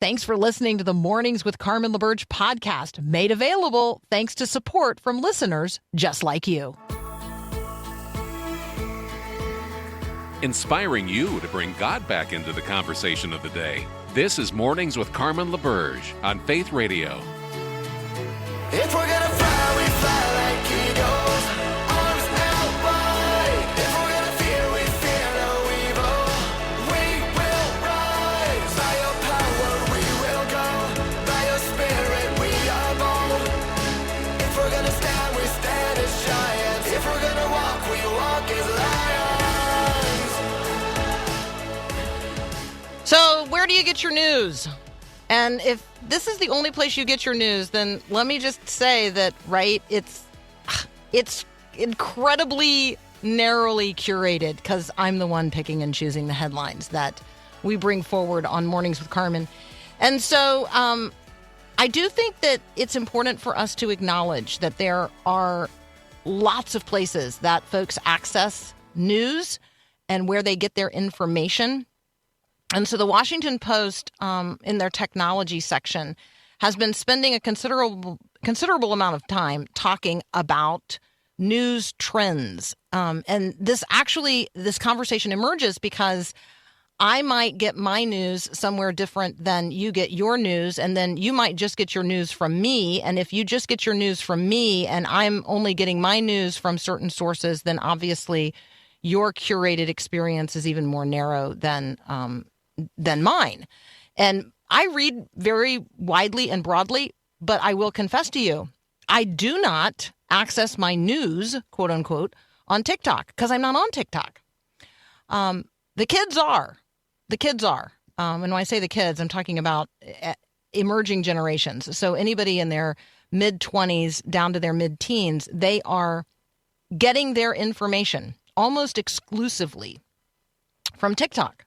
Thanks for listening to the Mornings with Carmen LaBerge podcast, made available thanks to support from listeners just like you. Inspiring you to bring God back into the conversation of the day. This is Mornings with Carmen LaBerge on Faith Radio. If we're gonna fly, we fly like eagles, arms out wide. If we're gonna fear, we fear no evil. We will rise. By your power, we will go. By your spirit, we are bold. If we're gonna stand, we stand as giants. If we're gonna walk, we walk as lions. So, where do you get your news? And if this is the only place you get your news, then let me just say that, right, it's incredibly narrowly curated because I'm the one picking and choosing the headlines that we bring forward on Mornings with Carmen. And so I do think that it's important for us to acknowledge that there are lots of places that folks access news and where they get their information. And so the Washington Post, in their technology section, has been spending a considerable amount of time talking about news trends. And this conversation emerges because I might get my news somewhere different than you get your news, and then you might just get your news from me. And if you just get your news from me and I'm only getting my news from certain sources, then obviously your curated experience is even more narrow than mine. And I read very widely and broadly, but I will confess to you, I do not access my news, quote unquote, on TikTok because I'm not on TikTok. The kids are. And when I say the kids, I'm talking about emerging generations. So anybody in their mid-20s down to their mid-teens, they are getting their information almost exclusively from TikTok.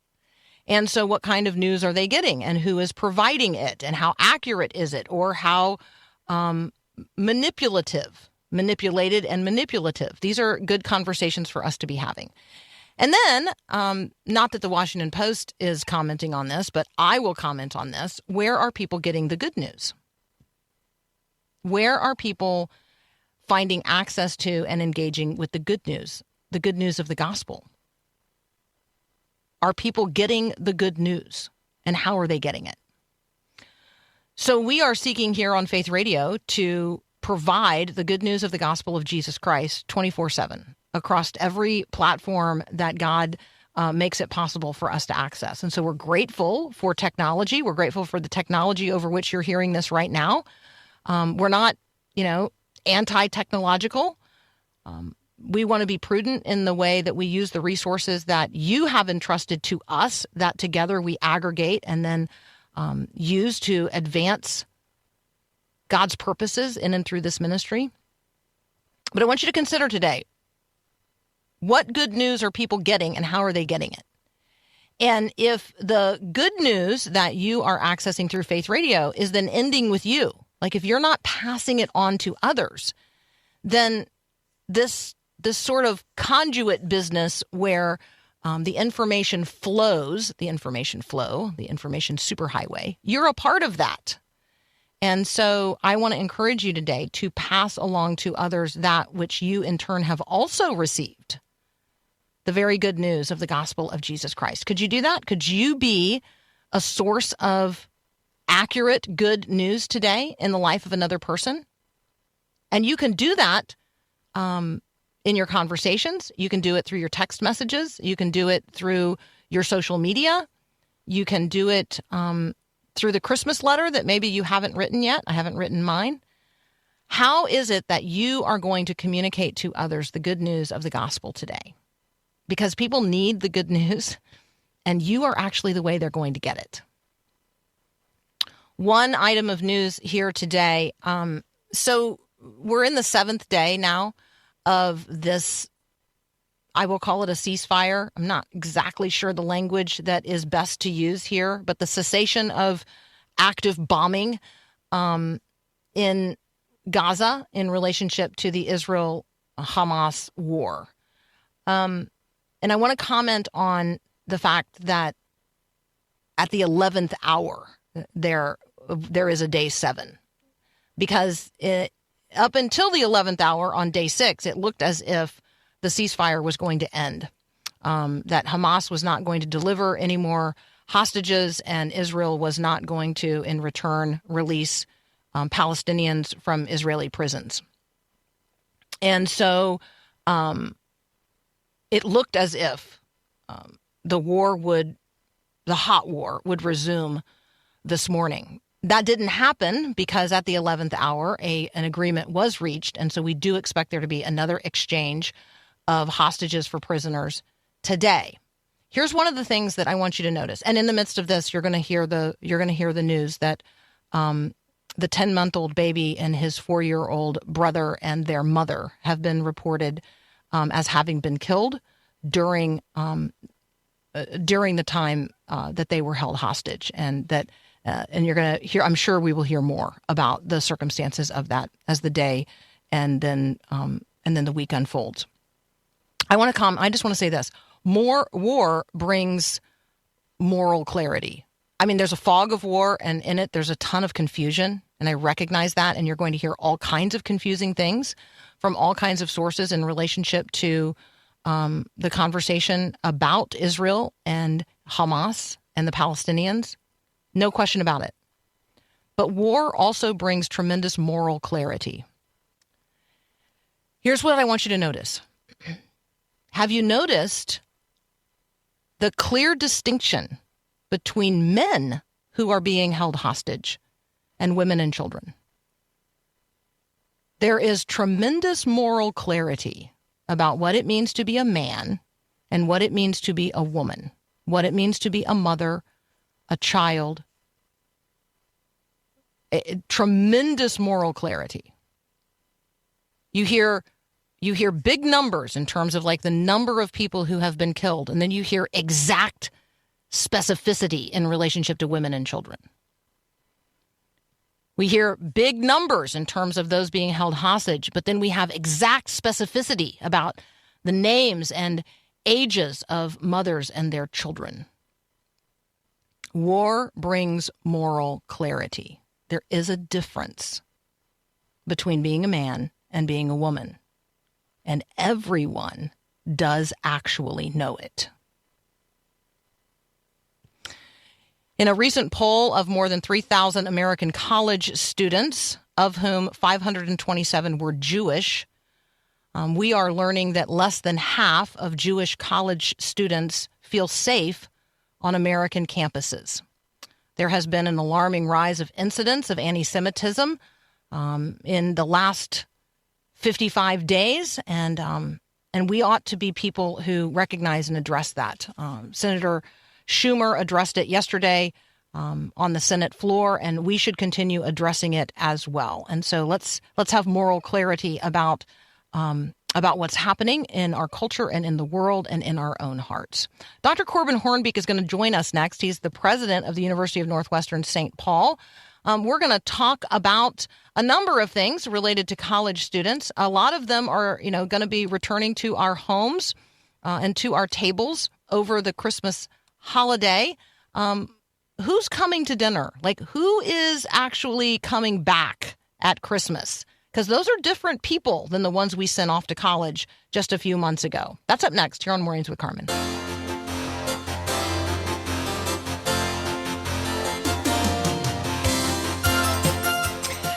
And so what kind of news are they getting and who is providing it and how accurate is it or how manipulated and manipulative. These are good conversations for us to be having. And then, not that the Washington Post is commenting on this, but I will comment on this. Where are people getting the good news? Where are people finding access to and engaging with the good news of the gospel? Are people getting the good news, and how are they getting it? So we are seeking here on Faith Radio to provide the good news of the gospel of Jesus Christ 24/7 across every platform that God makes it possible for us to access. And so we're grateful for technology. We're grateful for the technology over which you're hearing this right now. We're not, anti-technological. We want to be prudent in the way that we use the resources that you have entrusted to us, that together we aggregate and then use to advance God's purposes in and through this ministry. But I want you to consider today, what good news are people getting and how are they getting it? And if the good news that you are accessing through Faith Radio is then ending with you, like if you're not passing it on to others, then this sort of conduit business where the information flows, the information superhighway, you're a part of that. And so I want to encourage you today to pass along to others that which you in turn have also received, the very good news of the gospel of Jesus Christ. Could you do that? Could you be a source of accurate, good news today in the life of another person? And you can do that in your conversations. You can do it through your text messages. You can do it through your social media. You can do it through the Christmas letter that maybe you haven't written yet. I haven't written mine. How is it that you are going to communicate to others the good news of the gospel today? Because people need the good news, and you are actually the way they're going to get it. One item of news here today. So we're in the 7th day now of this, I will call it a ceasefire. I'm not exactly sure the language that is best to use here, but the cessation of active bombing in Gaza in relationship to the Israel-Hamas war. And I want to comment on the fact that at the 11th hour, there is a day 7. Because up until the 11th hour on day 6, it looked as if the ceasefire was going to end, that Hamas was not going to deliver any more hostages, and Israel was not going to, in return, release Palestinians from Israeli prisons. And so it looked as if the hot war would resume this morning. That didn't happen because at the 11th hour, an agreement was reached. And so we do expect there to be another exchange of hostages for prisoners today. Here's one of the things that I want you to notice. And in the midst of this, you're going to hear the news that the 10-month-old baby and his 4-year-old brother and their mother have been reported as having been killed during the time that they were held hostage, and that and you're going to hear. I'm sure we will hear more about the circumstances of that as the day and then the week unfolds. I just want to say this: more war brings moral clarity. I mean, there's a fog of war, and in it, there's a ton of confusion, and I recognize that. And you're going to hear all kinds of confusing things from all kinds of sources in relationship to the conversation about Israel and Hamas and the Palestinians. No question about it. But war also brings tremendous moral clarity. Here's what I want you to notice. Have you noticed the clear distinction between men who are being held hostage and women and children? There is tremendous moral clarity about what it means to be a man and what it means to be a woman, what it means to be a mother, a child. Tremendous moral clarity. You hear big numbers in terms of like the number of people who have been killed, and then you hear exact specificity in relationship to women and children. We hear big numbers in terms of those being held hostage, but then we have exact specificity about the names and ages of mothers and their children. War brings moral clarity. There is a difference between being a man and being a woman, and everyone does actually know it. In a recent poll of more than 3,000 American college students, of whom 527 were Jewish, we are learning that less than half of Jewish college students feel safe on American campuses. There has been an alarming rise of incidents of anti-Semitism in the last 55 days, and we ought to be people who recognize and address that. Senator Schumer addressed it yesterday on the Senate floor, and we should continue addressing it as well. And so let's have moral clarity about what's happening in our culture and in the world and in our own hearts. Dr. Corbin Hoornbeek is going to join us next. He's the president of the University of Northwestern St. Paul. We're going to talk about a number of things related to college students. A lot of them are, going to be returning to our homes and to our tables over the Christmas holiday. Who's coming to dinner? Like, who is actually coming back at Christmas? Because those are different people than the ones we sent off to college just a few months ago. That's up next here on Mornings with Carmen.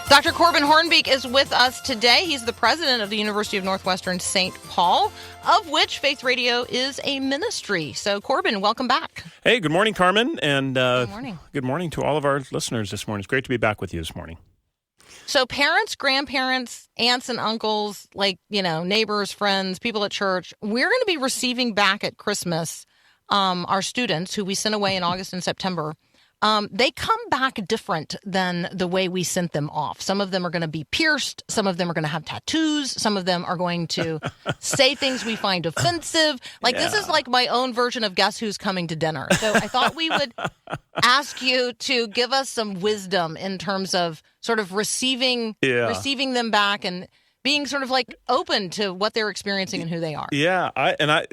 Dr. Corbin Hoornbeek is with us today. He's the president of the University of Northwestern St. Paul, of which Faith Radio is a ministry. So, Corbin, welcome back. Hey, good morning, Carmen, and good morning. Good morning to all of our listeners this morning. It's great to be back with you this morning. So parents, grandparents, aunts and uncles, neighbors, friends, people at church, we're going to be receiving back at Christmas our students who we sent away in August and September. They come back different than the way we sent them off. Some of them are going to be pierced. Some of them are going to have tattoos. Some of them are going to say things we find offensive. This is like my own version of Guess Who's Coming to Dinner. So I thought we would ask you to give us some wisdom in terms of sort of receiving them back. And being sort of like open to what they're experiencing and who they are. Yeah,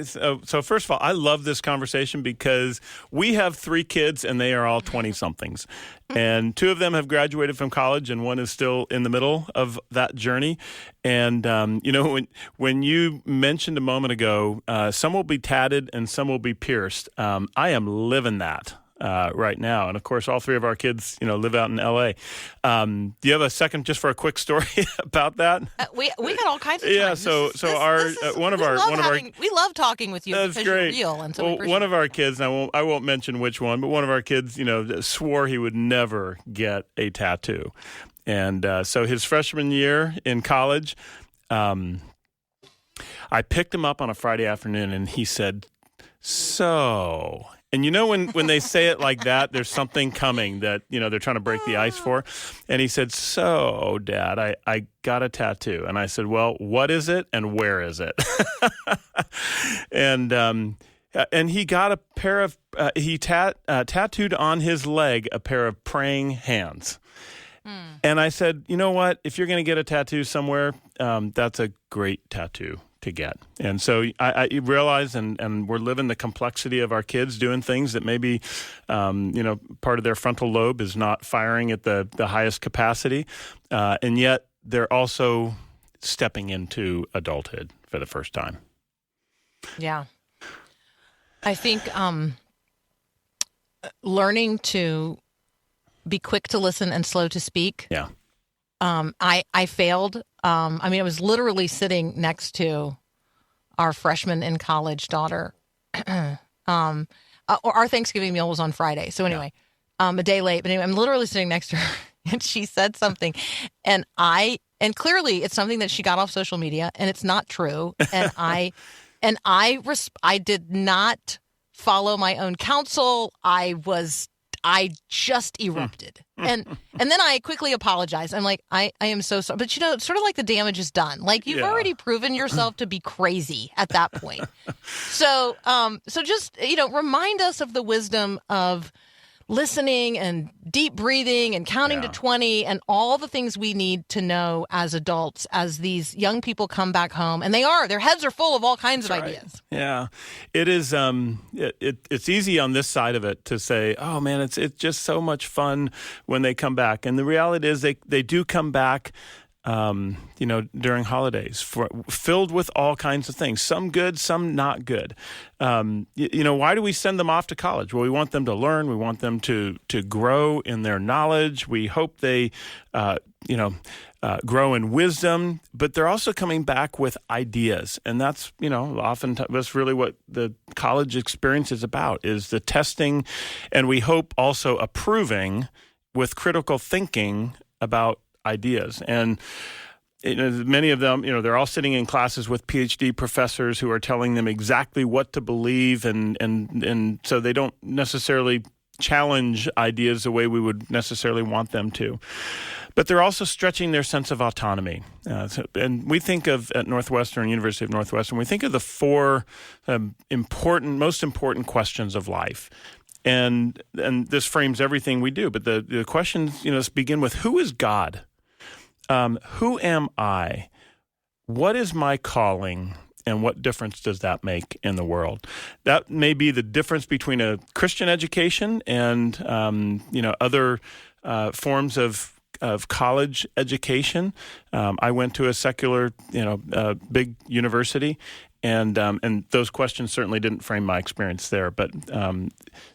so first of all, I love this conversation because we have 3 kids and they are all 20-somethings. And 2 of them have graduated from college and one is still in the middle of that journey. And, when you mentioned a moment ago, some will be tatted and some will be pierced, I am living that. Right now. And of course, all 3 of our kids, live out in LA. Do you have a second just for a quick story about that? We got all kinds of time. Yeah. So we love talking with you because great. You're real. And so one of our kids, and I won't mention which one, but one of our kids, swore he would never get a tattoo. And so his freshman year in college, I picked him up on a Friday afternoon and he said, "So..." And when they say it like that, there's something coming that, they're trying to break the ice for. And he said, "So, Dad, I got a tattoo." And I said, "Well, what is it and where is it?" And he got a pair of, tattooed on his leg a pair of praying hands. And I said, "You know what? If you're going to get a tattoo somewhere, that's a great tattoo to get." And so I realize, and we're living the complexity of our kids doing things that maybe, part of their frontal lobe is not firing at the highest capacity. And yet they're also stepping into adulthood for the first time. Yeah. I think learning to be quick to listen and slow to speak. Yeah. I failed. I was literally sitting next to our freshman in college daughter. Our Thanksgiving meal was on Friday. So anyway, a day late. But anyway, I'm literally sitting next to her and she said something. And clearly it's something that she got off social media and it's not true. And I did not follow my own counsel. I just erupted. And then I quickly apologized. I'm like, I am so sorry. But, it's sort of like the damage is done. Like, you've already proven yourself to be crazy at that point. So just, remind us of the wisdom of listening and deep breathing and counting to 20 and all the things we need to know as adults as these young people come back home. And their heads are full of all kinds of ideas. Yeah, it is. It's easy on this side of it to say, "Oh man, it's just so much fun when they come back." And the reality is they do come back, during holidays, filled with all kinds of things, some good, some not good. Why do we send them off to college? Well, we want them to learn. We want them to grow in their knowledge. We hope they, grow in wisdom, but they're also coming back with ideas. And that's, often that's really what the college experience is about, is the testing. And we hope also approving with critical thinking about ideas. And many of them, they're all sitting in classes with PhD professors who are telling them exactly what to believe, and so they don't necessarily challenge ideas the way we would necessarily want them to. But they're also stretching their sense of autonomy. And we think of, at Northwestern, University of Northwestern, we think of the 4 most important questions of life. And this frames everything we do. But the questions, begin with, who is God? Who am I? What is my calling? And what difference does that make in the world? That may be the difference between a Christian education and, other forms of college education. I went to a secular, big university, and those questions certainly didn't frame my experience there. But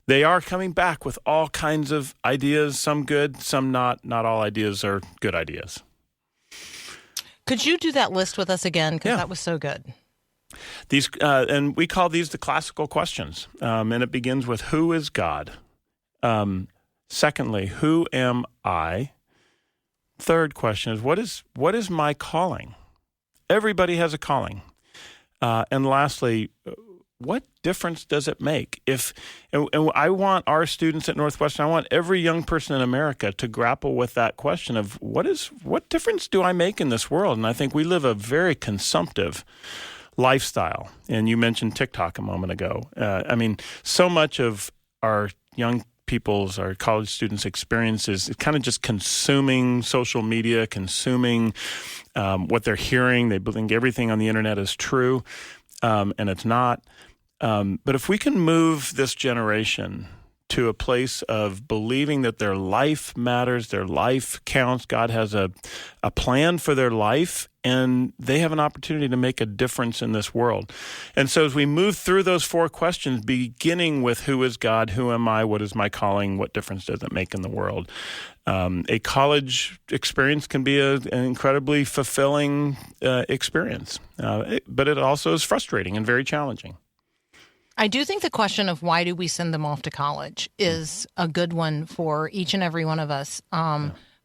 they are coming back with all kinds of ideas, some good, some not. Not all ideas are good ideas. Could you do that list with us again? Because that was so good. These and we call these the classical questions, and it begins with, who is God? Secondly, who am I? Third question is, what is my calling? Everybody has a calling. And lastly, what difference does it make? And I want our students at Northwestern, I want every young person in America to grapple with that question of what difference do I make in this world? And I think we live a very consumptive lifestyle. And you mentioned TikTok a moment ago. So much of our young our college students' experience is kind of just consuming social media, consuming what they're hearing. They think everything on the internet is true, and it's not. But if we can move this generation to a place of believing that their life matters, their life counts, God has a plan for their life, and they have an opportunity to make a difference in this world. And so as we move through those 4 questions, beginning with who is God, who am I, what is my calling, what difference does it make in the world, a college experience can be an incredibly fulfilling experience, but it also is frustrating and very challenging. I do think the question of why do we send them off to college is a good one for each and every one of us,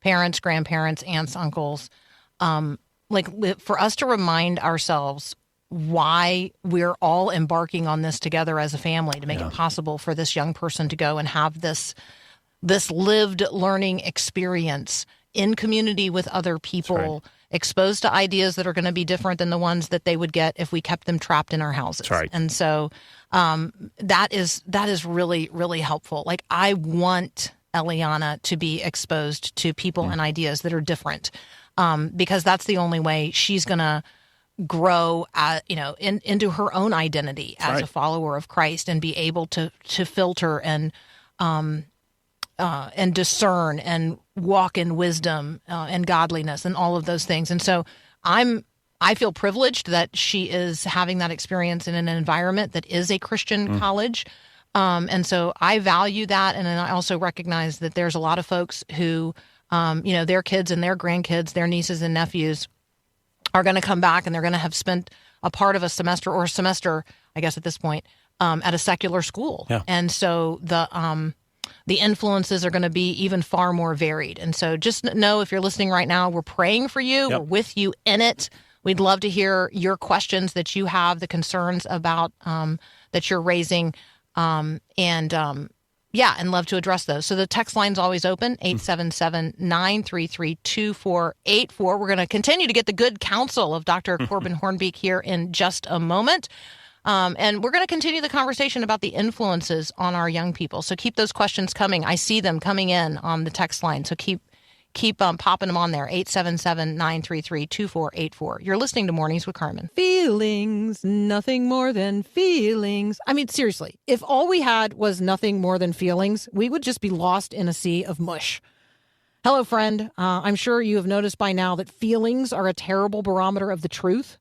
parents, grandparents, aunts, uncles, for us to remind ourselves why we're all embarking on this together as a family to make it possible for this young person to go and have this lived learning experience in community with other people, exposed to ideas that are going to be different than the ones that they would get if we kept them trapped in our houses. That's right. And so that is really, really helpful. Like, I want Eliana to be exposed to people and ideas that are different, because that's the only way she's going to grow, into her own identity as a follower of Christ and be able to filter and discern and walk in wisdom and godliness and all of those things. And so I feel privileged that she is having that experience in an environment that is a Christian college. And so I value that. And then I also recognize that there's a lot of folks who, their kids and their grandkids, their nieces and nephews are going to come back and they're going to have spent a part of a semester, I guess at this point, at a secular school. Yeah. And so the influences are going to be even far more varied. And so just know, if you're listening right now, we're praying for you. We're with you in it. We'd love to hear your questions that you have, the concerns about that you're raising, and love to address those. So the text line's always open, 877-933-2484. We're going to continue to get the good counsel of Dr. Corbin Hoornbeek here in just a moment. And we're going to continue the conversation about the influences on our young people. So keep those questions coming. I see them coming in on the text line. So keep popping them on there, 877-933-2484. You're listening to Mornings with Carmen. Feelings, nothing more than feelings. I mean, seriously, if all we had was nothing more than feelings, we would just be lost in a sea of mush. Hello, friend. I'm sure you have noticed by now that feelings are a terrible barometer of the truth.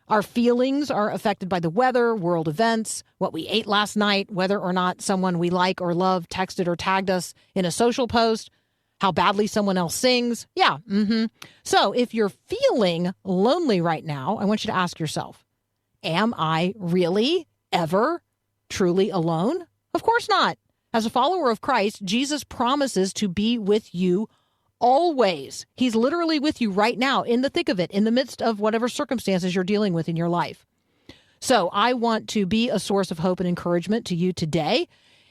Our feelings are affected by the weather, world events, what we ate last night, whether or not someone we like or love texted or tagged us in a social post, how badly someone else sings. Yeah. So if you're feeling lonely right now, I want you to ask yourself, am I really ever truly alone? Of course not. As a follower of Christ, Jesus promises to be with you always. He's literally with you right now, in the thick of it, in the midst of whatever circumstances you're dealing with in your life. So I want to be a source of hope and encouragement to you today.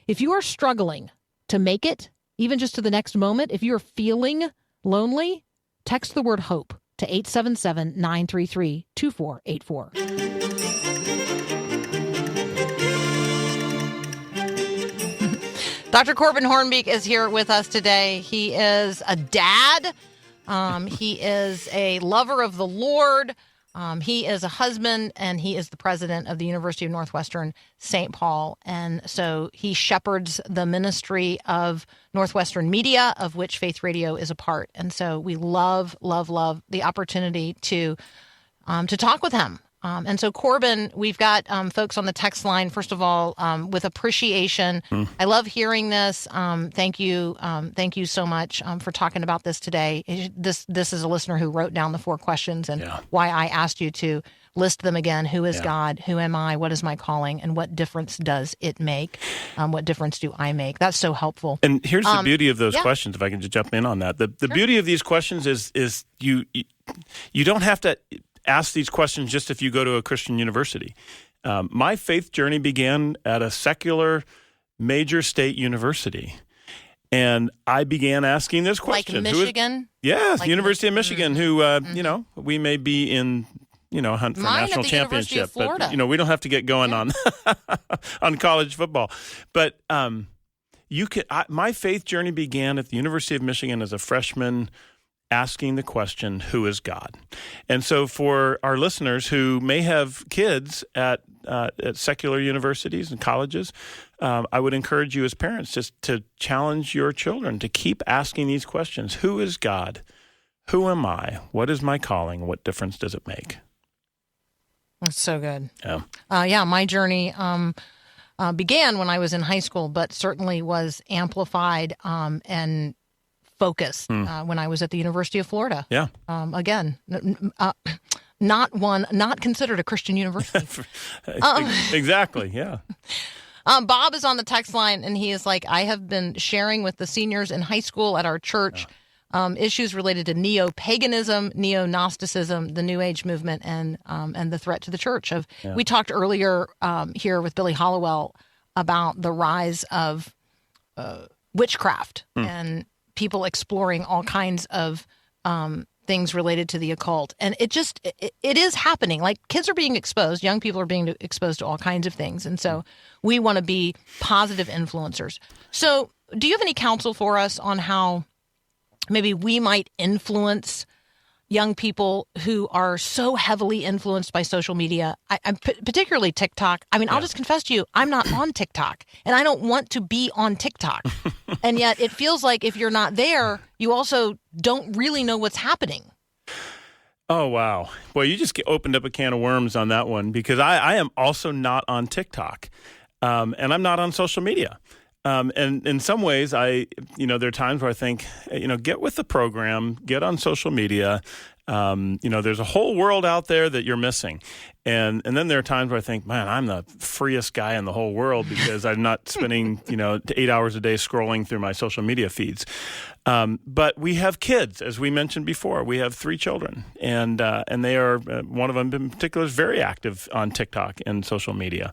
If you are struggling to make it, even just to the next moment, if you're feeling lonely, text the word hope to 877-933-2484. Dr. Corbin Hoornbeek is here with us today. He is a dad. He is a lover of the Lord. He is a husband, and he is the president of the University of Northwestern St. Paul. And so he shepherds the ministry of Northwestern Media, of which Faith Radio is a part. And so we love the opportunity to talk with him. And so, Corbin, we've got folks on the text line, first of all, with appreciation. I love hearing this. Thank you. Thank you so much for talking about this today. This is a listener who wrote down the 4 questions and why I asked you to list them again. Who is God? Who am I? What is my calling? And what difference does it make? What difference do I make? That's so helpful. And here's the beauty of those questions, if I can just jump in on that. The beauty of these questions is you don't have to ask these questions just if you go to a Christian university. My faith journey began at a secular major state university. And I began asking this question. Like Michigan? Yes, like University of Michigan, who, we may be in, a hunt for national championship. But, we don't have to get going on on college football. But, My faith journey began at the University of Michigan as a freshman, asking the question, who is God? And so for our listeners who may have kids at secular universities and colleges, I would encourage you as parents just to challenge your children to keep asking these questions. Who is God? Who am I? What is my calling? What difference does it make? That's so good. Yeah. My journey began when I was in high school, but certainly was amplified and focused when I was at the University of Florida. Yeah. Again, not considered a Christian university. Exactly. Yeah. Bob is on the text line, and he is like, I have been sharing with the seniors in high school at our church issues related to neo-paganism, neo-Gnosticism, the New Age movement, and the threat to the church. We talked earlier here with Billy Hollowell about the rise of witchcraft and people exploring all kinds of things related to the occult. And it is happening. Like, kids are being exposed. Young people are being exposed to all kinds of things. And so we want to be positive influencers. So do you have any counsel for us on how maybe we might influence young people who are so heavily influenced by social media? I'm particularly TikTok. I mean, I'll just confess to you, I'm not on TikTok, and I don't want to be on TikTok. And yet it feels like if you're not there, you also don't really know what's happening. Oh, wow. Well, you just opened up a can of worms on that one, because I am also not on TikTok, and I'm not on social media. And in some ways, there are times where I think, get with the program, get on social media. There's a whole world out there that you're missing. And then there are times where I think, man, I'm the freest guy in the whole world because I'm not spending, 8 hours a day scrolling through my social media feeds. But we have kids, as we mentioned before. We have 3 children, and they are, one of them in particular is very active on TikTok and social media.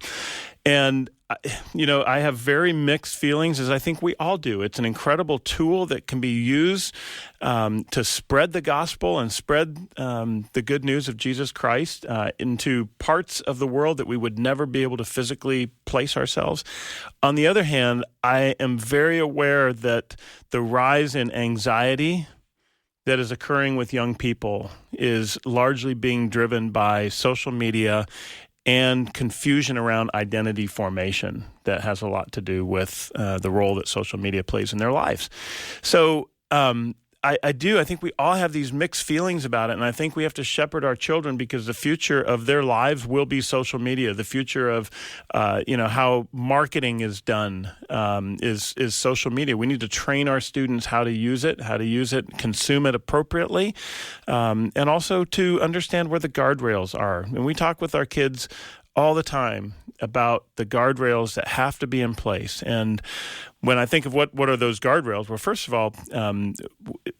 And I have very mixed feelings, as I think we all do. It's an incredible tool that can be used to spread the gospel and spread the good news of Jesus Christ into parts of the world that we would never be able to physically place ourselves. On the other hand, I am very aware that the rise in anxiety that is occurring with young people is largely being driven by social media and confusion around identity formation that has a lot to do with the role that social media plays in their lives. So I think we all have these mixed feelings about it, and I think we have to shepherd our children, because the future of their lives will be social media. The future of how marketing is done is social media. We need to train our students how to use it, consume it appropriately, and also to understand where the guardrails are. And we talk with our kids all the time about the guardrails that have to be in place. And when I think of what are those guardrails, well, first of all,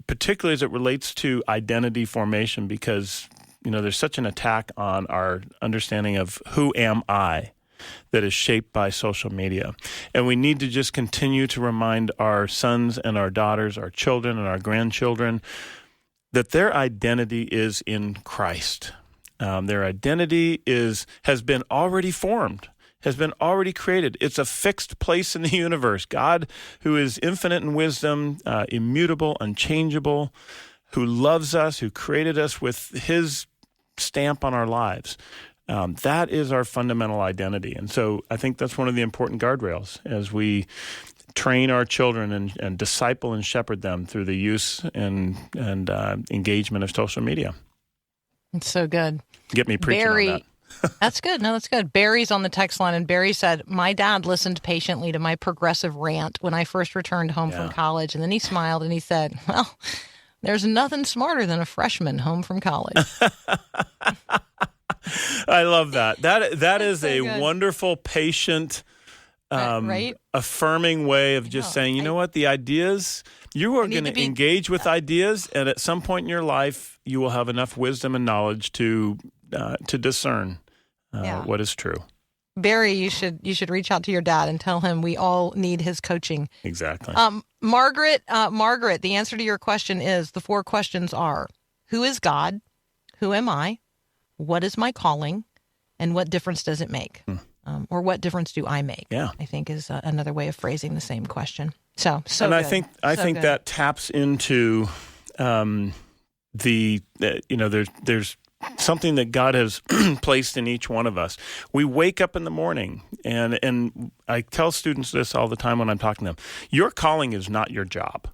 particularly as it relates to identity formation, because there's such an attack on our understanding of who am I that is shaped by social media. And we need to just continue to remind our sons and our daughters, our children and our grandchildren, that their identity is in Christ. Their identity has been already formed, has been already created. It's a fixed place in the universe. God, who is infinite in wisdom, immutable, unchangeable, who loves us, who created us with his stamp on our lives. That is our fundamental identity. And so I think that's one of the important guardrails as we train our children and disciple and shepherd them through the use and engagement of social media. It's so good. Get me preaching Barry, on that. That's good. No, that's good. Barry's on the text line, and Barry said, my dad listened patiently to my progressive rant when I first returned home from college. And then he smiled and he said, well, there's nothing smarter than a freshman home from college. I love that. That is so a good. Wonderful, patient, right? affirming way of just saying, you know what, the ideas, you are going to engage with ideas, and at some point in your life, you will have enough wisdom and knowledge to discern what is true. Barry, you should reach out to your dad and tell him we all need his coaching. Exactly. Margaret, the answer to your question is, the 4 questions are, who is God? Who am I? What is my calling? And what difference does it make? or what difference do I make? Yeah. I think is another way of phrasing the same question. So and good. I think good. that taps into there's something that God has placed in each one of us. We wake up in the morning, and I tell students this all the time when I'm talking to them. Your calling is not your job.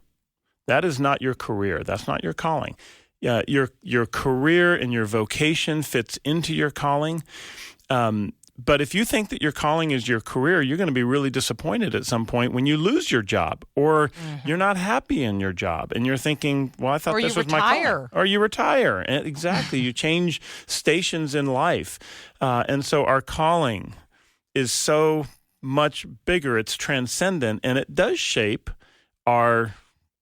That is not your career. That's not your calling. Your career and your vocation fits into your calling. But if you think that your calling is your career, you're going to be really disappointed at some point when you lose your job or you're not happy in your job and you're thinking, well, I thought this was my calling. Or you retire. Exactly. You change stations in life. And so our calling is so much bigger. It's transcendent, and it does shape our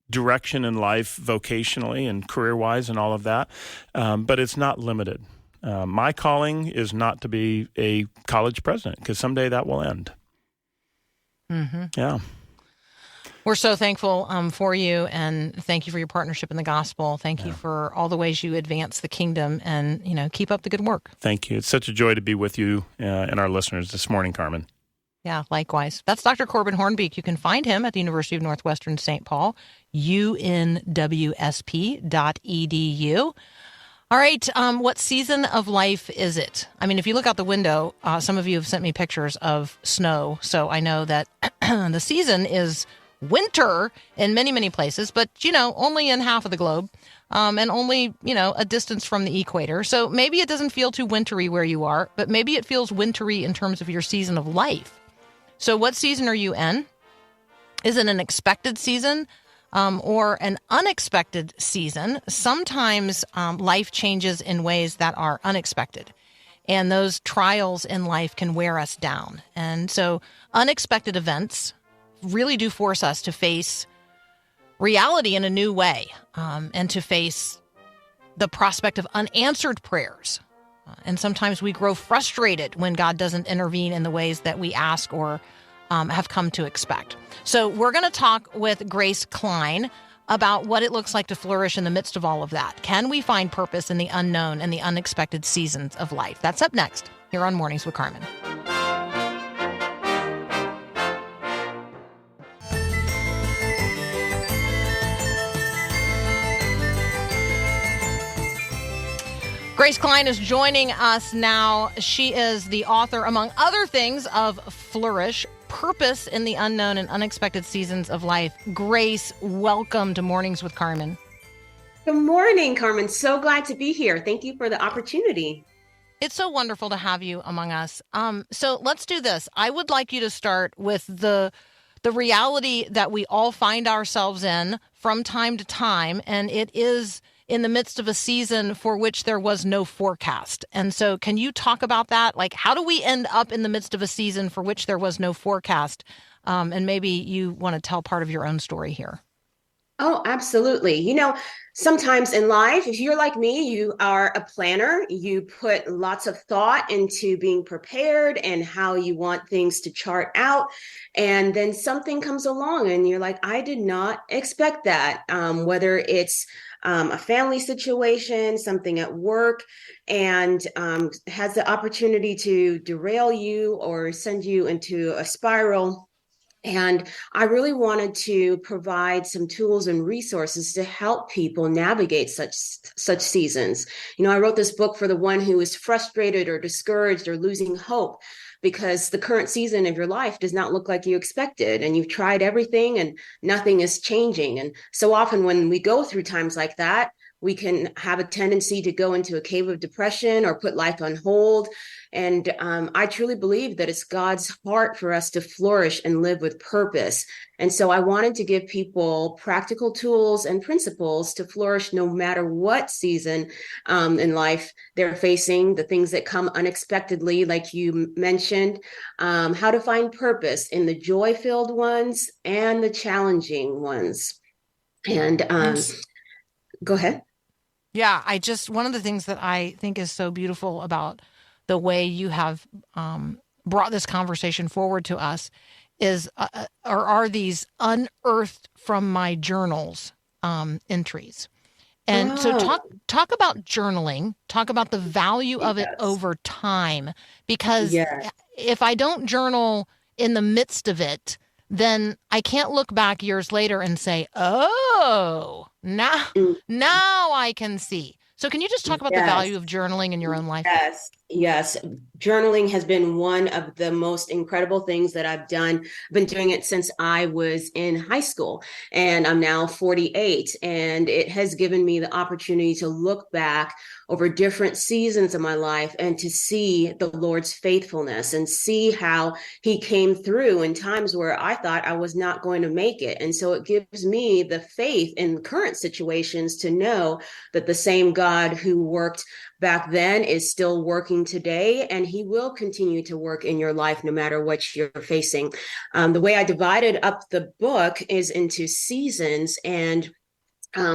direction in life vocationally and career-wise and all of that. But it's not limited. My calling is not to be a college president because someday that will end. Mm-hmm. Yeah. We're so thankful for you, and thank you for your partnership in the gospel. Thank you for all the ways you advance the kingdom, and keep up the good work. Thank you. It's such a joy to be with you and our listeners this morning, Carmen. Yeah, likewise. That's Dr. Corbin Hoornbeek. You can find him at the University of Northwestern St. Paul, unwsp.edu. All right. What season of life is it? I mean, if you look out the window, some of you have sent me pictures of snow. So I know that the season is winter in many, many places, but, only in half of the globe and only, a distance from the equator. So maybe it doesn't feel too wintry where you are, but maybe it feels wintry in terms of your season of life. So what season are you in? Is it an expected season? Or an unexpected season? Sometimes life changes in ways that are unexpected, and those trials in life can wear us down. And so unexpected events really do force us to face reality in a new way, and to face the prospect of unanswered prayers. And sometimes we grow frustrated when God doesn't intervene in the ways that we ask or have come to expect. So we're going to talk with Grace Klein about what it looks like to flourish in the midst of all of that. Can we find purpose in the unknown and the unexpected seasons of life? That's up next here on Mornings with Carmen. Grace Klein is joining us now. She is the author, among other things, of Flourish, Purpose in the Unknown and Unexpected Seasons of Life. Grace, welcome to Mornings with Carmen. Good morning, Carmen. So glad to be here. Thank you for the opportunity. It's so wonderful to have you among us. So let's do this. I would like you to start with the reality that we all find ourselves in from time to time, and it is in the midst of a season for which there was no forecast. And so can you talk about that? Like, how do we end up in the midst of a season for which there was no forecast? And maybe you want to tell part of your own story here. Oh, absolutely. Sometimes in life, if you're like me, you are a planner. You put lots of thought into being prepared and how you want things to chart out. And then something comes along and you're like, I did not expect that, whether it's a family situation, something at work, and has the opportunity to derail you or send you into a spiral. And I really wanted to provide some tools and resources to help people navigate such seasons. I wrote this book for the one who is frustrated or discouraged or losing hope because the current season of your life does not look like you expected, and you've tried everything and nothing is changing. And so often when we go through times like that, we can have a tendency to go into a cave of depression or put life on hold. And I truly believe that it's God's heart for us to flourish and live with purpose. And so I wanted to give people practical tools and principles to flourish no matter what season in life they're facing, the things that come unexpectedly, like you mentioned, how to find purpose in the joy-filled ones and the challenging ones. And go ahead. Yeah, one of the things that I think is so beautiful about the way you have brought this conversation forward to us is, are these unearthed from my journals entries. And so Oh, talk about journaling, talk about the value of it yes. over time, because Yes. if I don't journal in the midst of it, then I can't look back years later and say, "Oh, now I can see." So can you just talk about the Yes. value of journaling in your own life? Yes, yes. Journaling has been one of the most incredible things that I've done. I've been doing it since I was in high school, and I'm now 48. And it has given me the opportunity to look back over different seasons of my life and to see the Lord's faithfulness and see how He came through in times where I thought I was not going to make it. And so it gives me the faith in current situations to know that the same God who worked back then is still working today, and He will continue to work in your life no matter what you're facing. The way I divided up the book is into seasons, and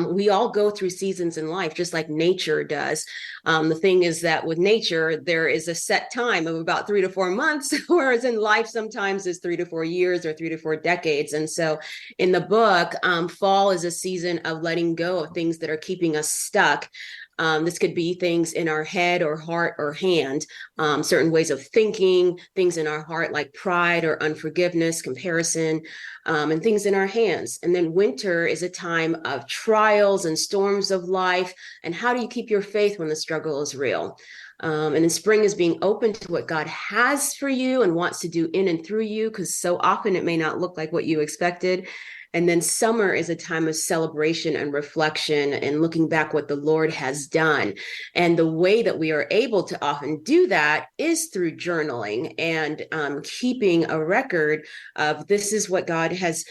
we all go through seasons in life, just like nature does. The thing is that with nature, there is a set time of about 3 to 4 months, whereas in life, sometimes is 3 to 4 years or 3 to 4 decades. And so in the book, fall is a season of letting go of things that are keeping us stuck. This could be things in our head or heart or hand, certain ways of thinking, things in our heart like pride or unforgiveness, comparison, and things in our hands. And then winter is a time of trials and storms of life. And how do you keep your faith when the struggle is real? And then spring is being open to what God has for you and wants to do in and through you, because so often it may not look like what you expected. And then summer is a time of celebration and reflection and looking back what the Lord has done. And the way that we are able to often do that is through journaling and keeping a record of this is what God has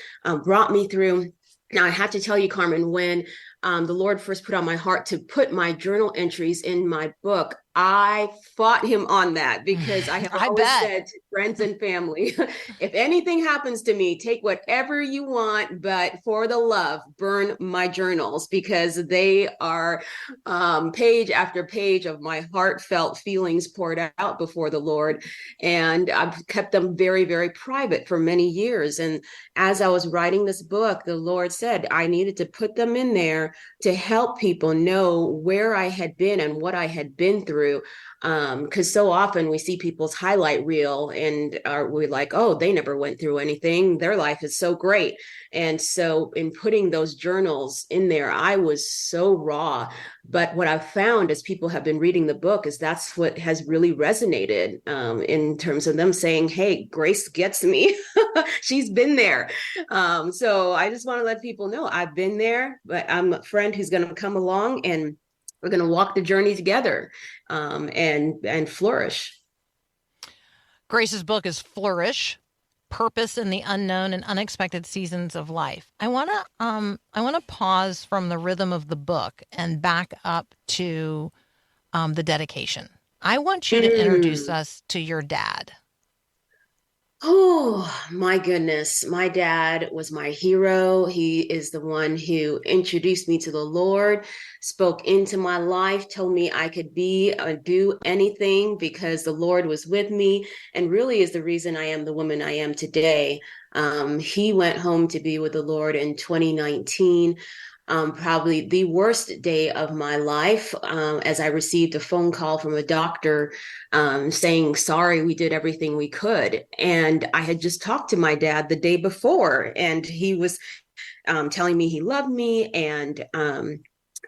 brought me through. Now, I have to tell you, Carmen, when the Lord first put on my heart to put my journal entries in my book, I fought Him on that, because I have I always bet. said to friends and family, if anything happens to me, take whatever you want, but for the love, burn my journals, because they are page after page of my heartfelt feelings poured out before the Lord. And I've kept them very, very private for many years. And as I was writing this book, the Lord said I needed to put them in there to help people know where I had been and what I had been through. Because so often we see people's highlight reel and we're like, oh, they never went through anything. Their life is so great. And so in putting those journals in there, I was so raw. But what I've found as people have been reading the book is that's what has really resonated in terms of them saying, hey, Grace gets me. She's been there. So I just want to let people know I've been there, but I'm a friend who's going to come along and we're going to walk the journey together and flourish. Grace's book is Flourish: Purpose in the Unknown and Unexpected Seasons of Life. I want to pause from the rhythm of the book and back up to the dedication. I want you to introduce us to your dad. Oh, my goodness. My dad was my hero. He is the one who introduced me to the Lord, spoke into my life, told me I could be or do anything because the Lord was with me, and really is the reason I am the woman I am today. He went home to be with the Lord in 2019. Probably the worst day of my life, as I received a phone call from a doctor saying, sorry, we did everything we could. And I had just talked to my dad the day before, and he was telling me he loved me. And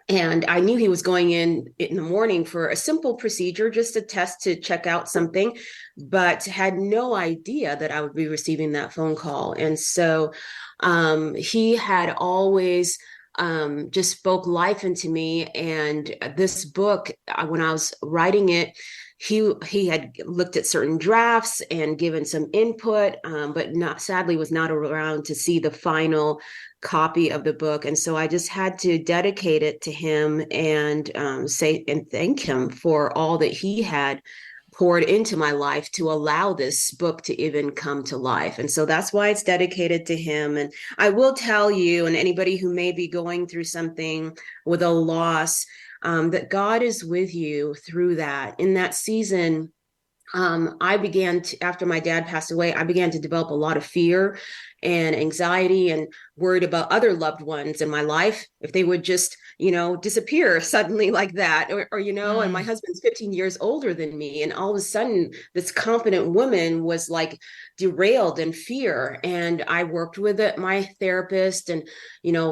I knew he was going in the morning for a simple procedure, just a test to check out something, but had no idea that I would be receiving that phone call. And so he had always just spoke life into me. And this book, when I was writing it, he had looked at certain drafts and given some input, but sadly was not around to see the final copy of the book. And so I just had to dedicate it to him and say and thank him for all that he had poured into my life to allow this book to even come to life. And so that's why it's dedicated to him. And I will tell you, and anybody who may be going through something with a loss, that God is with you through that. In that season, I began to, after my dad passed away, I began to develop a lot of fear and anxiety and worried about other loved ones in my life. If they would just disappear suddenly like that. And my husband's 15 years older than me. And all of a sudden, this confident woman was like derailed in fear. And I worked with my therapist and,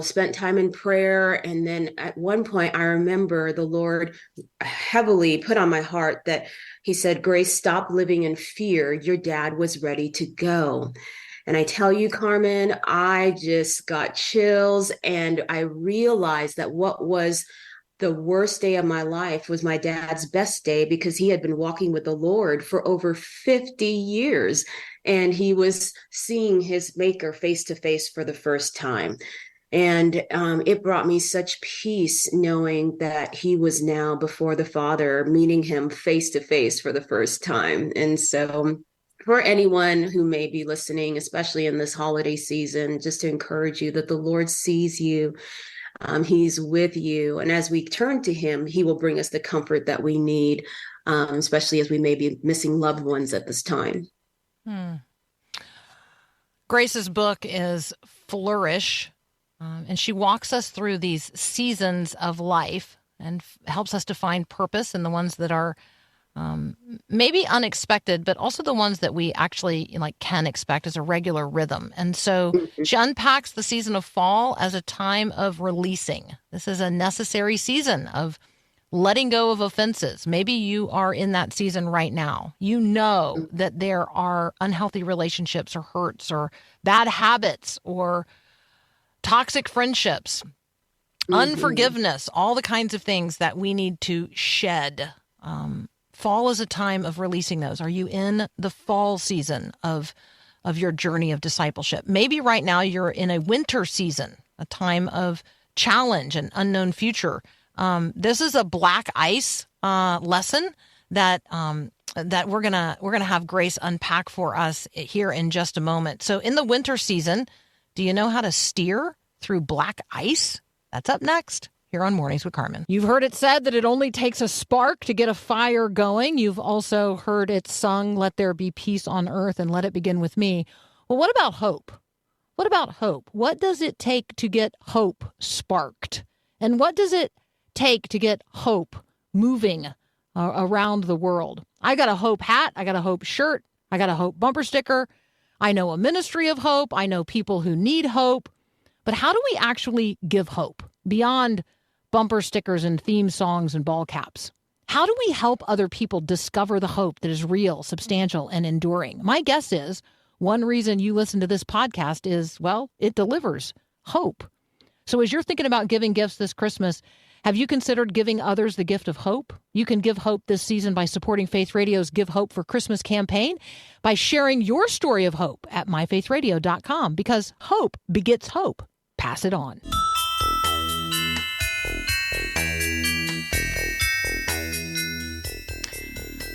spent time in prayer. And then at one point, I remember the Lord heavily put on my heart that he said, Grace, stop living in fear. Your dad was ready to go. And I tell you, Carmen, I just got chills, and I realized that what was the worst day of my life was my dad's best day, because he had been walking with the Lord for over 50 years, and he was seeing his maker face to face for the first time. And it brought me such peace knowing that he was now before the Father, meeting him face to face for the first time. And so for anyone who may be listening, especially in this holiday season, just to encourage you that the Lord sees you. He's with you. And as we turn to him, he will bring us the comfort that we need, especially as we may be missing loved ones at this time. Grace's book is Flourish, and she walks us through these seasons of life and helps us to find purpose in the ones that are maybe unexpected, but also the ones that we actually can expect as a regular rhythm. And so she unpacks the season of fall as a time of releasing. This is a necessary season of letting go of offenses. Maybe you are in that season right now. You know that there are unhealthy relationships or hurts or bad habits or toxic friendships, unforgiveness, all the kinds of things that we need to shed. Fall is a time of releasing those. Are you in the fall season of your journey of discipleship? Maybe right now you're in a winter season, a time of challenge and unknown future. This is a black ice lesson that we're gonna have Grace unpack for us here in just a moment. So in the winter season, do you know how to steer through black ice? That's up next here on Mornings with Carmen. You've heard it said that it only takes a spark to get a fire going. You've also heard it sung, let there be peace on earth and let it begin with me. Well, what about hope? What about hope? What does it take to get hope sparked? And what does it take to get hope moving around the world? I got a hope hat. I got a hope shirt. I got a hope bumper sticker. I know a ministry of hope. I know people who need hope. But how do we actually give hope beyond bumper stickers and theme songs and ball caps? How do we help other people discover the hope that is real, substantial, and enduring? My guess is one reason you listen to this podcast is, well, it delivers hope. So as you're thinking about giving gifts this Christmas, have you considered giving others the gift of hope? You can give hope this season by supporting Faith Radio's Give Hope for Christmas campaign by sharing your story of hope at myfaithradio.com, because hope begets hope. Pass it on.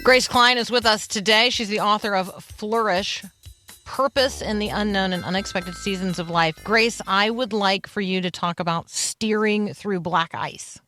Grace Klein is with us today. She's the author of Flourish, Purpose in the Unknown and Unexpected Seasons of Life. Grace, I would like for you to talk about steering through black ice.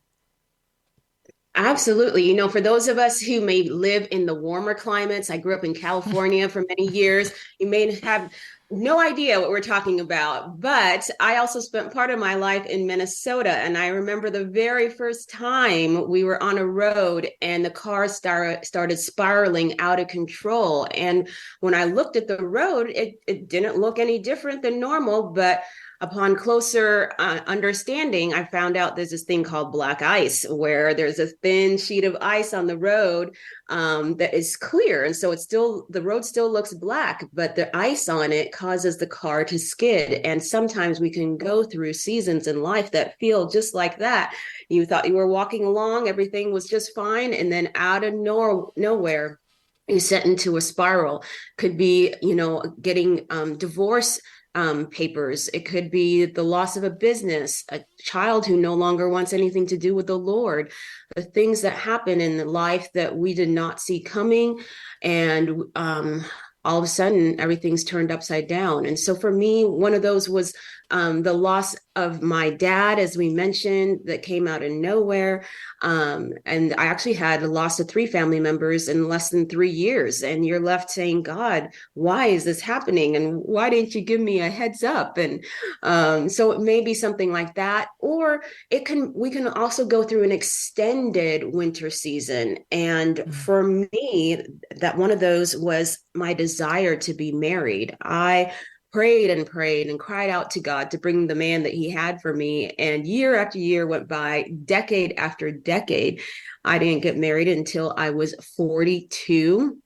Absolutely. For those of us who may live in the warmer climates, I grew up in California for many years. You may have no idea what we're talking about, but I also spent part of my life in Minnesota. And I remember the very first time we were on a road and the car started spiraling out of control. And when I looked at the road, it didn't look any different than normal, but upon closer understanding, I found out there's this thing called black ice, where there's a thin sheet of ice on the road that is clear. And so the road still looks black, but the ice on it causes the car to skid. And sometimes we can go through seasons in life that feel just like that. You thought you were walking along, everything was just fine. And then out of nowhere, you set into a spiral. Could be, getting divorce papers. It could be the loss of a business, a child who no longer wants anything to do with the Lord, the things that happen in life that we did not see coming. And all of a sudden, everything's turned upside down. And so for me, one of those was The loss of my dad, as we mentioned, that came out of nowhere. And I actually had a loss of 3 family members in less than 3 years. And you're left saying, God, why is this happening? And why didn't you give me a heads up? And so it may be something like that. Or we can also go through an extended winter season. And for me, that one of those was my desire to be married. I prayed and prayed and cried out to God to bring the man that he had for me. And year after year went by, decade after decade. I didn't get married until I was 42.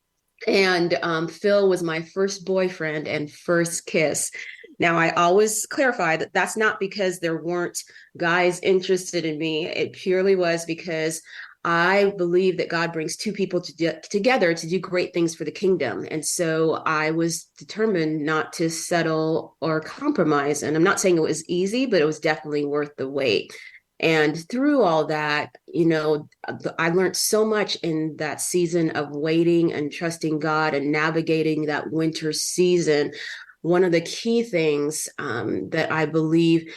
And Phil was my first boyfriend and first kiss. Now, I always clarify that that's not because there weren't guys interested in me. It purely was because I believe that God brings 2 people together to do great things for the kingdom. And so I was determined not to settle or compromise. And I'm not saying it was easy, but it was definitely worth the wait. And through all that, I learned so much in that season of waiting and trusting God and navigating that winter season. One of the key things that I believe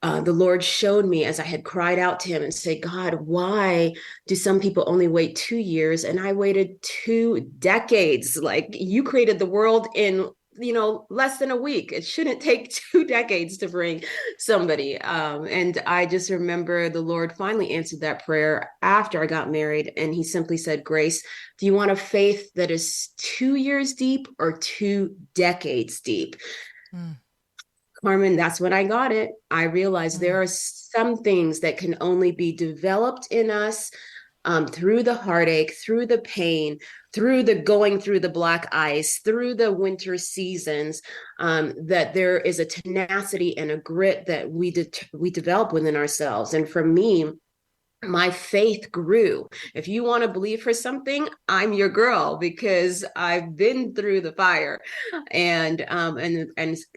the Lord showed me as I had cried out to him and said, God, why do some people only wait 2 years? And I waited 2 decades. Like, you created the world in, less than a week. It shouldn't take 2 decades to bring somebody. And I just remember the Lord finally answered that prayer after I got married. And he simply said, Grace, do you want a faith that is 2 years deep or 2 decades deep? Carmen, that's when I got it. I realized there are some things that can only be developed in us through the heartache, through the pain, through the going through the black ice, through the winter seasons, that there is a tenacity and a grit that we develop within ourselves. And for me, my faith grew. If you want to believe for something, I'm your girl, because I've been through the fire and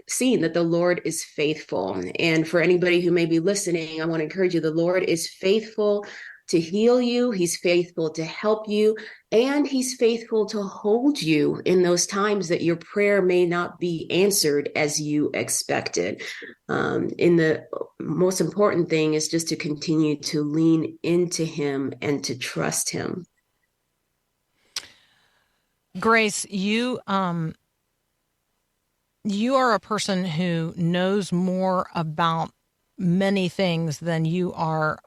seen that the Lord is faithful. And for anybody who may be listening, I want to encourage you, the Lord is faithful to heal you. He's faithful to help you, and he's faithful to hold you in those times that your prayer may not be answered as you expected. In the most important thing is just to continue to lean into him and to trust him. Grace, you are a person who knows more about many things than you are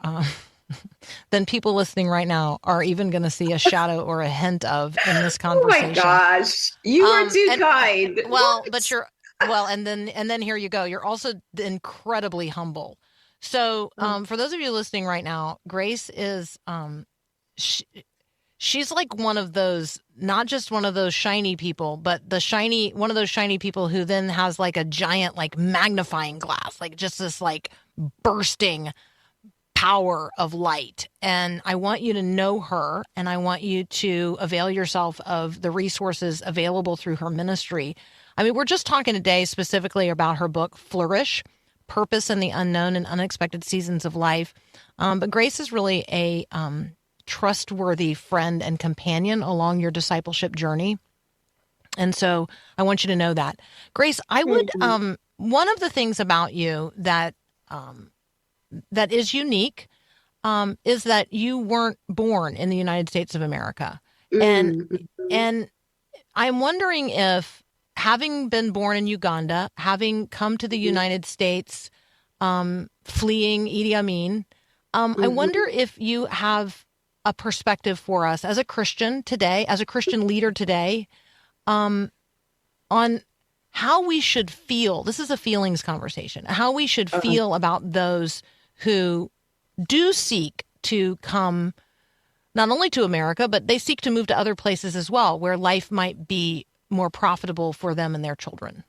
than people listening right now are even going to see a shadow or a hint of in this conversation. Oh my gosh, you are too kind. Well, but and then here you go. You're also incredibly humble. So, for those of you listening right now, Grace is she's like one of those, not just one of those shiny people, but one of those shiny people who then has like a giant like magnifying glass, like just this like bursting power of light. And I want you to know her, and I want you to avail yourself of the resources available through her ministry. I mean, we're just talking today specifically about her book, Flourish, Purpose in the Unknown and Unexpected Seasons of Life. But Grace is really a trustworthy friend and companion along your discipleship journey. And so I want you to know that. Grace, I would, one of the things about you that is unique is that you weren't born in the United States of America. And I'm wondering if, having been born in Uganda, having come to the United States, fleeing Idi Amin, I wonder if you have a perspective for us as a Christian today, as a Christian leader today, on how we should feel. This is a feelings conversation. How we should feel about those who do seek to come not only to America, but they seek to move to other places as well, where life might be more profitable for them and their children.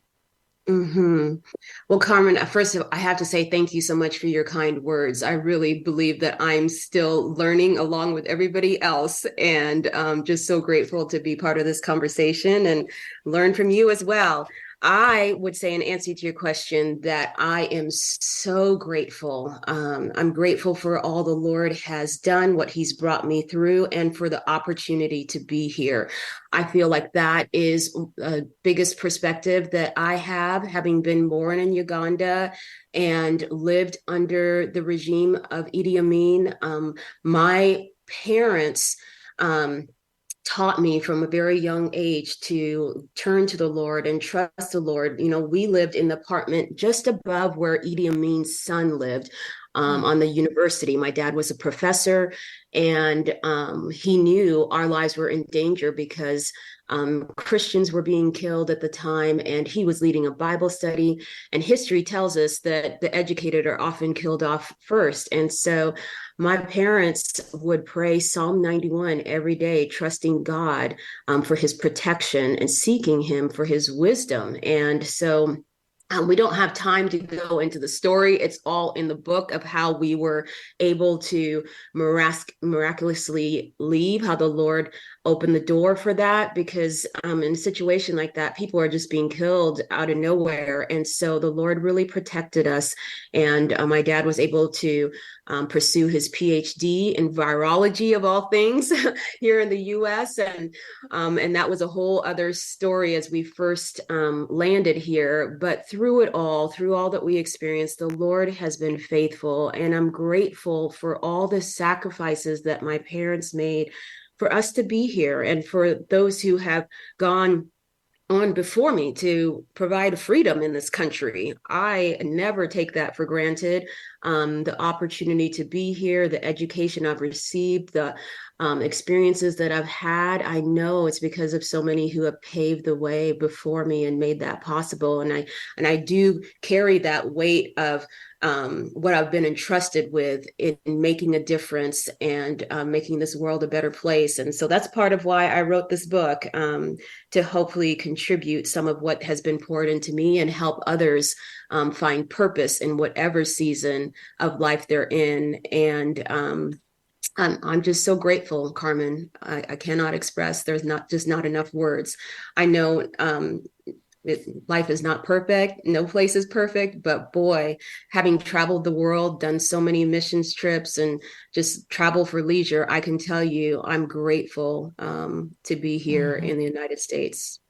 Well, Carmen, first of all, I have to say thank you so much for your kind words. I really believe that I'm still learning along with everybody else, and just so grateful to be part of this conversation and learn from you as well. I would say, in answer to your question, that I am so grateful. I'm grateful for all the Lord has done, what He's brought me through, and for the opportunity to be here. I feel like that is the biggest perspective that I have, having been born in Uganda and lived under the regime of Idi Amin. My parents taught me from a very young age to turn to the Lord and trust the Lord. You know, we lived in the apartment just above where Idi Amin's son lived, on the university. My dad was a professor, and he knew our lives were in danger because Christians were being killed at the time, and he was leading a Bible study. And history tells us that the educated are often killed off first. And so my parents would pray Psalm 91 every day, trusting God for His protection and seeking Him for His wisdom. And so we don't have time to go into the story. It's all in the book of how we were able to miraculously leave, how the Lord opened the door for that, because in a situation like that, people are just being killed out of nowhere. And so the Lord really protected us. And my dad was able to pursue his PhD in virology, of all things, here in the U.S. And that was a whole other story as we first landed here. But through it all, through all that we experienced, the Lord has been faithful. And I'm grateful for all the sacrifices that my parents made for us to be here, and for those who have gone on before me to provide freedom in this country. I never take that for granted. The opportunity to be here, the education I've received, the experiences that I've had, I know it's because of so many who have paved the way before me and made that possible. And I do carry that weight of what I've been entrusted with in making a difference and making this world a better place. And so that's part of why I wrote this book, to hopefully contribute some of what has been poured into me and help others find purpose in whatever season of life they're in. And I'm just so grateful, Carmen. I cannot express. There's not enough words. I know life is not perfect. No place is perfect. But boy, having traveled the world, done so many missions trips, and just travel for leisure, I can tell you I'm grateful to be here in the United States.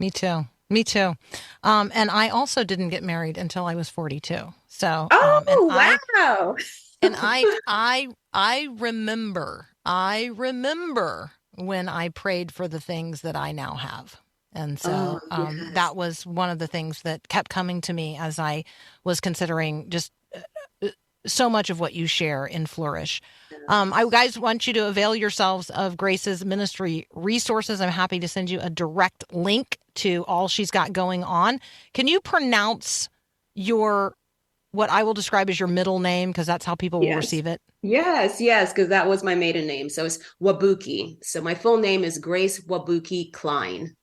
Me too. Me too. And I also didn't get married until I was 42. So, Wow. And I remember when I prayed for the things that I now have. And so yes. that was one of the things that kept coming to me as I was considering just so much of what you share in Flourish. I guys want you to avail yourselves of Grace's ministry resources. I'm happy to send you a direct link to all she's got going on. Can you pronounce what I will describe as your middle name, because that's how people will receive it? Yes, because that was my maiden name. So it's Wabuki. So my full name is Grace Wabuki Klein.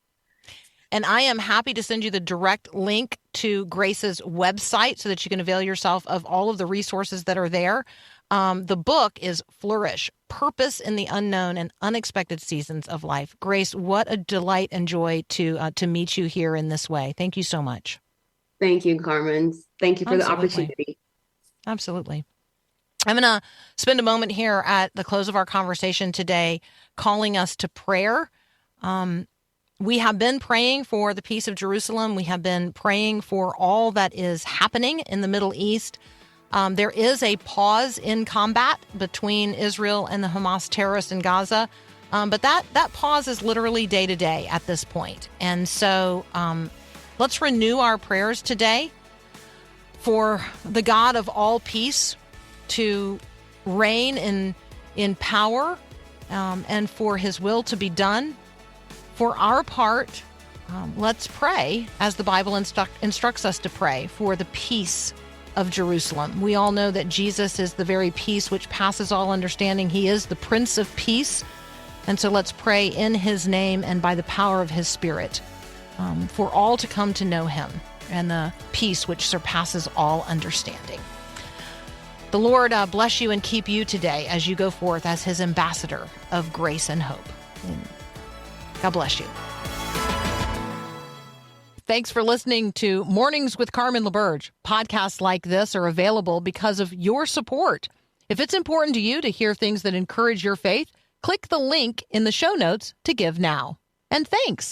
And I am happy to send you the direct link to Grace's website so that you can avail yourself of all of the resources that are there. The book is Flourish, Purpose in the Unknown and Unexpected Seasons of Life. Grace, what a delight and joy to meet you here in this way. Thank you so much. Thank you, Carmen. Thank you for the opportunity. Absolutely. I'm going to spend a moment here at the close of our conversation today calling us to prayer. We have been praying for the peace of Jerusalem. We have been praying for all that is happening in the Middle East. There is a pause in combat between Israel and the Hamas terrorists in Gaza, but that pause is literally day to day at this point. And so let's renew our prayers today for the God of all peace to reign in power, and for His will to be done. For our part, let's pray, as the Bible instructs us to pray, for the peace of Jerusalem. We all know that Jesus is the very peace which passes all understanding. He is the Prince of Peace. And so let's pray in His name and by the power of His Spirit for all to come to know Him and the peace which surpasses all understanding. The Lord bless you and keep you today as you go forth as His ambassador of grace and hope. God bless you. Thanks for listening to Mornings with Carmen LaBerge. Podcasts like this are available because of your support. If it's important to you to hear things that encourage your faith, click the link in the show notes to give now. And thanks.